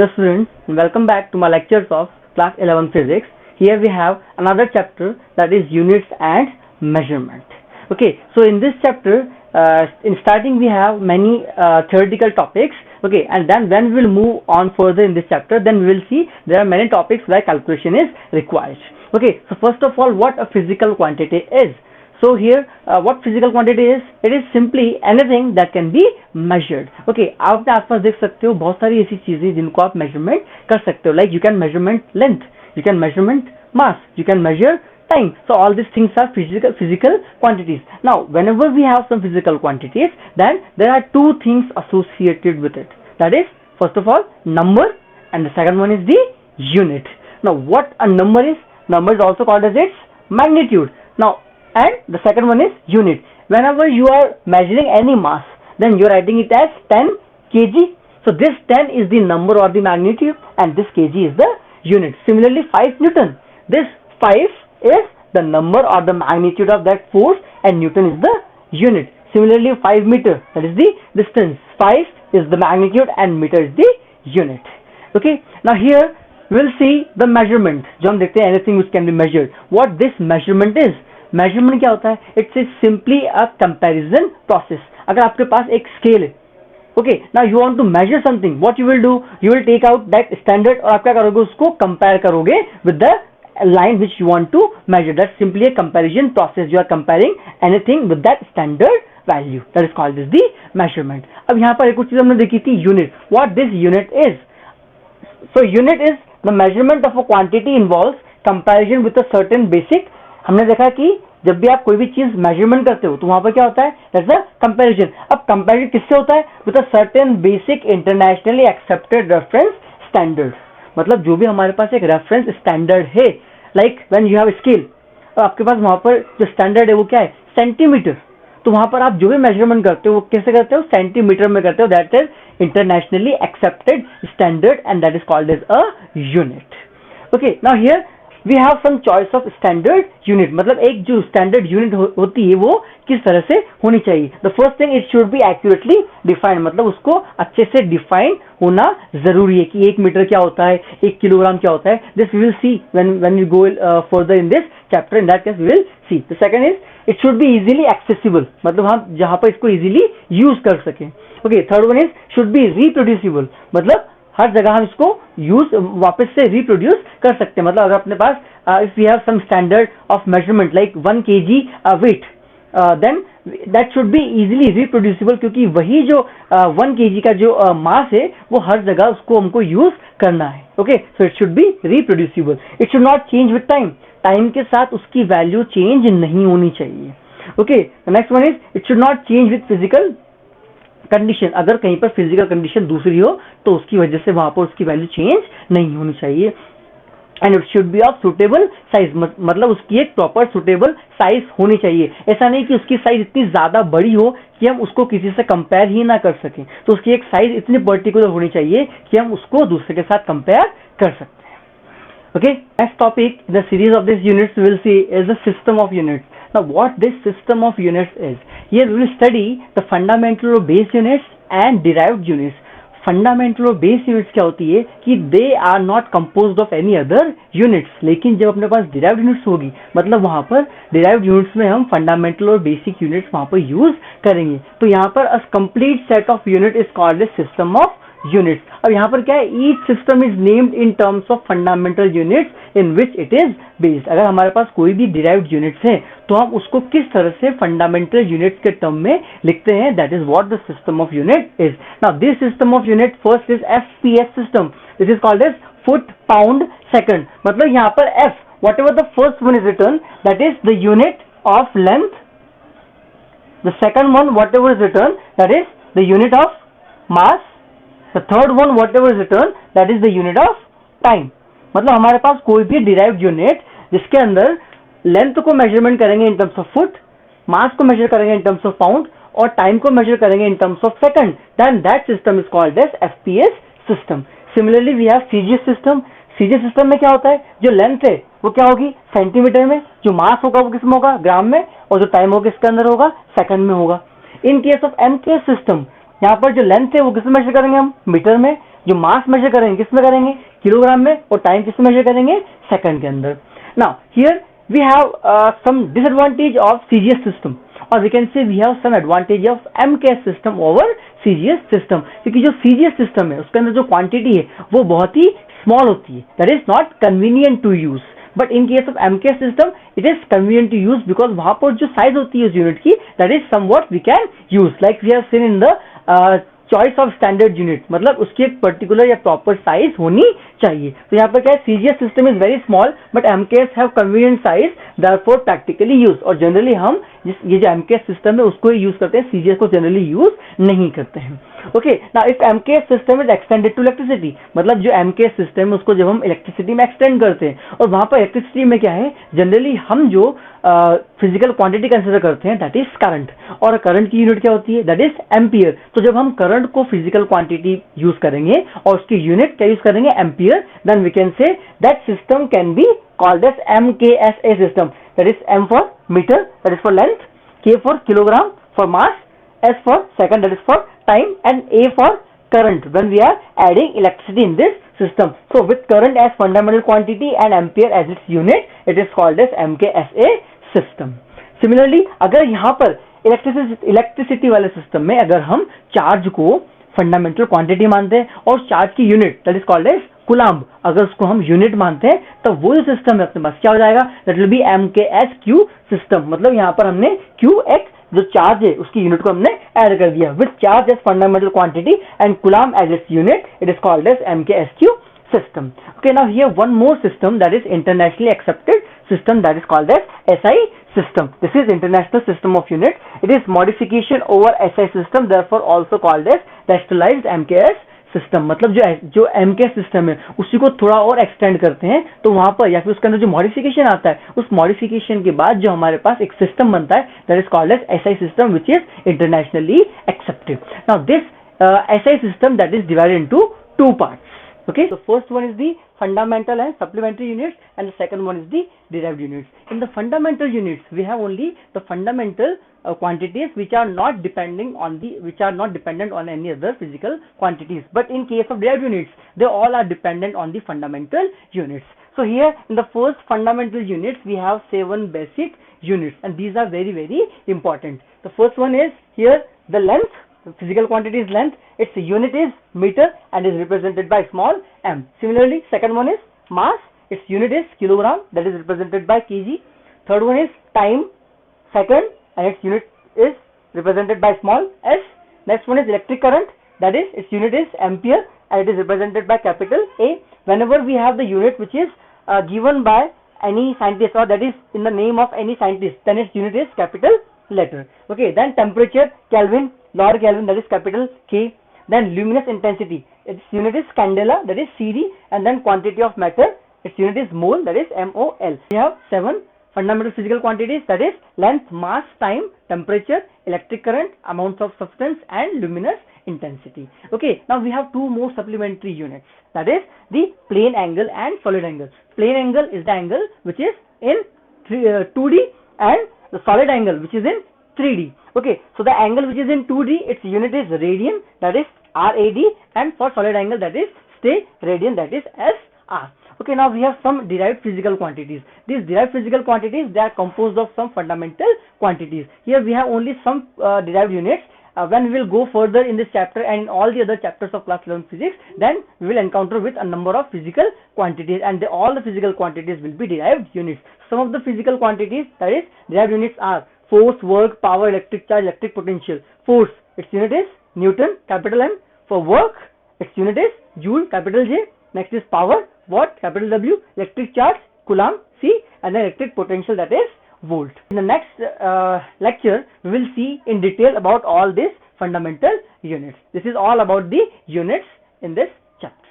Hello students, welcome back to my lectures of class 11 physics. Here we have another chapter, that is units and measurement. Okay, so in this chapter, in starting we have many theoretical topics. Okay, and then when we will move on further in this chapter, then we will see there are many topics where calculation is required. Okay, so first of all, what a physical quantity is. So here what physical quantity is? It is simply anything that can be measured. Okay, आप अपने आसपास देख सकते हो बहुत सारी ऐसी चीजें जिनको आप मेजरमेंट कर सकते हो. Like you can measurement length, you can measurement mass, you can measure time. So all these things are physical quantities. Now whenever we have some physical quantities, then there are two things associated with it. That is, first of all, number, and the second one is the unit. Now what a number is? Number is also called as its magnitude. Now and the second one is unit. Whenever you are measuring any mass, then you are writing it as 10 kg. So this 10 is the number or the magnitude, and this kg is the unit. Similarly, 5 Newton. This 5 is the number or the magnitude of that force, and Newton is the unit. Similarly, 5 meter, that is the distance. 5 is the magnitude and meter is the unit. Okay. Now here we will see the measurement. जो हम देखते हैं anything which can be measured. What this measurement is? Measurement क्या होता है? It's is simply a comparison process. अगर आपके पास एक स्केल है, okay, now you want to measure something, what you will do, you will take out that standard और आप क्या करोगे, उसको कंपेयर करोगे with the line which you want to measure. That's simply a comparison process. You are comparing anything with that standard value. That is called as the measurement. अब यहाँ पर एक कुछ चीज हमने देखी थी, unit. What this unit is? So unit is the measurement of a quantity involves comparison with a certain basic. हमने देखा कि जब भी आप कोई भी चीज मेजरमेंट करते हो तो वहां पर क्या होता है, दैट्स अ कंपैरिजन. अब कंपैरिजन किससे होता है? With a certain basic internationally accepted reference standard. मतलब जो भी हमारे पास एक रेफरेंस स्टैंडर्ड है, like when you have scale, आपके पास वहां पर जो स्टैंडर्ड है वो क्या है, सेंटीमीटर. तो वहां पर आप जो भी मेजरमेंट करते हो वो कैसे करते हो, सेंटीमीटर में करते हो. That is internationally accepted standard and that is called as a unit. Okay, now here we have some choice of standard unit. मतलब एक जो स्टैंडर्ड यूनिट होती है वो किस तरह से होनी चाहिए. The first thing, it should B accurately defined. मतलब उसको अच्छे से डिफाइन होना जरूरी है कि 1 मीटर क्या होता है, 1 किलोग्राम क्या होता है. This we will see when we go further in this chapter. In that case we will see. The second is, it should be easily accessible. मतलब हम जहां पर इसको इजीली यूज कर सकें. Okay, third one is should be reproducible. मतलब हर जगह हम इसको यूज वापस से रिप्रोड्यूस कर सकते हैं. मतलब अगर अपने पास if we have some standard of measurement like 1 kg weight, then that should be easily reproducible, क्योंकि वही जो 1 kg का जो मास है वो हर जगह उसको हमको यूज करना है. Okay, so it should be reproducible. It should not change with time. Time के साथ उसकी वैल्यू चेंज नहीं होनी चाहिए. Okay, next one is, it should not change with physical condition. अगर कहीं पर फिजिकल कंडीशन दूसरी हो तो उसकी वजह से वहां पर उसकी वैल्यू चेंज नहीं होनी चाहिए. And it should B of suitable size. मतलब उसकी एक प्रॉपर सुटेबल साइज होनी चाहिए. ऐसा नहीं कि उसकी साइज इतनी ज्यादा बड़ी हो कि हम उसको किसी से कंपेयर ही ना कर सकें. तो उसकी एक साइज इतनी पर्टिकुलर होनी चाहिए कि हम उसको दूसरे के साथ कंपेयर कर सकते हैं. Okay, next topic in the series of this units will see is the system of units. Now what this system of units is? Here we will study the fundamental or base units and derived units. Fundamental और base units क्या होती है कि they are not composed of any other units. लेकिन जब अपने पास derived units होगी, मतलब वहां पर derived units में हम fundamental और basic units वहां पर use करेंगे. तो यहाँ पर a complete set of unit is called a system of units. अब यहाँ पर क्या है, each system is named in terms of fundamental units in which it is based. अगर हमारे पास कोई भी derived units है तो हम उसको किस तरह से fundamental units के term में लिखते हैं, that is what the system of unit is. Now this system of unit first is FPS system. This is called as foot pound second. मतलब यहाँ पर F, whatever the first one is written, that is the unit of length. The second one, whatever is written, that is the unit of mass. The third one, whatever is written, that is the unit of time. मतलब हमारे पास कोई भी derived unit जिसके अंदर length को measurement करेंगे in terms of foot, mass को measure करेंगे इन टर्म्स ऑफ पाउंड और टाइम को मेजर करेंगे in terms of second, then that system is called as FPS system. Similarly we have CGS system. CGS system में क्या होता है, जो लेंथ है वो क्या होगी, सेंटीमीटर में, जो मास होगा वो किसमें होगा, ग्राम में, और जो टाइम होगा किसके अंदर होगा, सेकंड में होगा. In case of MKS system, यहाँ पर जो लेंथ है वो किसमें मेजर करेंगे हम, मीटर में, जो मास मेजर करेंगे किस में करेंगे, किलोग्राम में, और टाइम किस में मेजर करेंगे, सेकंड के अंदर. Now here we have some disadvantage of CGS system, or we can say we have some advantage of MKS system over CGS system. क्योंकि जो CGS system है उसके अंदर जो क्वांटिटी है वो बहुत ही स्मॉल होती है, that is not convenient to use. But in case of MKS system it is convenient to use because वहां पर जो साइज होती है उस यूनिट की that is somewhat we can use, like we have seen in the choice of standard unit, मतलब उसकी एक पर्टिकुलर या प्रॉपर साइज होनी चाहिए. तो यहाँ पर क्या है, CGS system is very small but MKS have convenient size, therefore practically use. और जनरली हम ये जो एमकेएस सिस्टम है उसको ही यूज करते हैं, सीजीएस को जनरली यूज नहीं करते हैं. Okay, now if MKS system is extended to electricity, मतलब जो एमकेएस सिस्टम है उसको जब हम इलेक्ट्रिसिटी में एक्सटेंड करते हैं, और वहां पर इलेक्ट्रिसिटी में क्या है, जनरली हम जो फिजिकल क्वांटिटी कंसिडर करते हैं दैट इज करंट, और करंट की यूनिट क्या होती है, दैट इज एम्पियर. तो जब हम करंट को फिजिकल क्वांटिटी यूज करेंगे और उसकी यूनिट क्या यूज करेंगे, ampere, then we can say that system can be called as MKSA system. That is M for metre, that is for length, K for kilogram, for mass, S for second, that is for time, and A for current when we are adding electricity in this system. So with current as fundamental quantity and ampere as its unit, it is called as MKSA system. Similarly, अगर यहाँ पर electricity वाले system में अगर हम charge को fundamental quantity मानते हैं और चार्ज की unit that is called as coulomb अगर उसको हम यूनिट मानते हैं, तो वो जो सिस्टम है अपने पास क्या हो जाएगा, that will be MKSQ system. मतलब यहाँ पर हमने Q एक जो चार्ज है उसकी यूनिट को हमने ऐड कर दिया with charge as fundamental quantity and coulomb as its unit, it is called as MKSQ system. Okay, now here one more system that is internationally accepted system that is called as SI system. This is international system of units. It is modification over SI system, therefore also called as rationalized MKS system. मतलब जो MKS system है उसी को थोड़ा और extend करते हैं, तो वहां पर या फिर उसके अंदर जो मॉडिफिकेशन आता है उस मॉडिफिकेशन के बाद जो हमारे पास एक सिस्टम बनता है that is called as SI system, which is internationally accepted. Now this SI system that is divided into two parts. Okay, so first one is the fundamental and supplementary units, and the second one is the derived units. In the fundamental units, we have only the fundamental quantities which are not dependent on any other physical quantities. But in case of derived units, they all are dependent on the fundamental units. So here in the first fundamental units, we have 7 basic units, and these are very very important. The first one is here the length. The physical quantity is length, its unit is meter and is represented by small m. Similarly, second one is mass, its unit is kilogram, that is represented by kg. Third one is time, second, and its unit is represented by small s. Next one is electric current, that is its unit is ampere and it is represented by capital A. Whenever we have the unit which is given by any scientist, or that is in the name of any scientist, then its unit is capital letter. Okay, then temperature, Kelvin, Lord Kelvin, that is capital K. Then luminous intensity, its unit is candela, that is CD. And then quantity of matter, its unit is mole, that is MOL. We have 7 fundamental physical quantities, that is length, mass, time, temperature, electric current, amounts of substance, and luminous intensity. Okay, now we have 2 more supplementary units, that is the plane angle and solid angle. Plane angle is the angle which is in 2D, and the solid angle which is in 3D. Okay, so the angle which is in 2D, its unit is radian, that is RAD, and for solid angle that is stay radian, that is SR. Okay, now we have some derived physical quantities. These derived physical quantities, they are composed of some fundamental quantities. Here we have only some derived units. When we will go further in this chapter and in all the other chapters of class 11 physics, then we will encounter with a number of physical quantities, and all the physical quantities will be derived units. Some of the physical quantities, that is derived units, are force, work, power, electric charge, electric potential. Force, its unit is Newton, capital N. For work, its unit is Joule, capital J. Next is power, watt, capital W. Electric charge, Coulomb, C. And then electric potential, that is volt. In the next lecture, we will see in detail about all these fundamental units. This is all about the units in this chapter.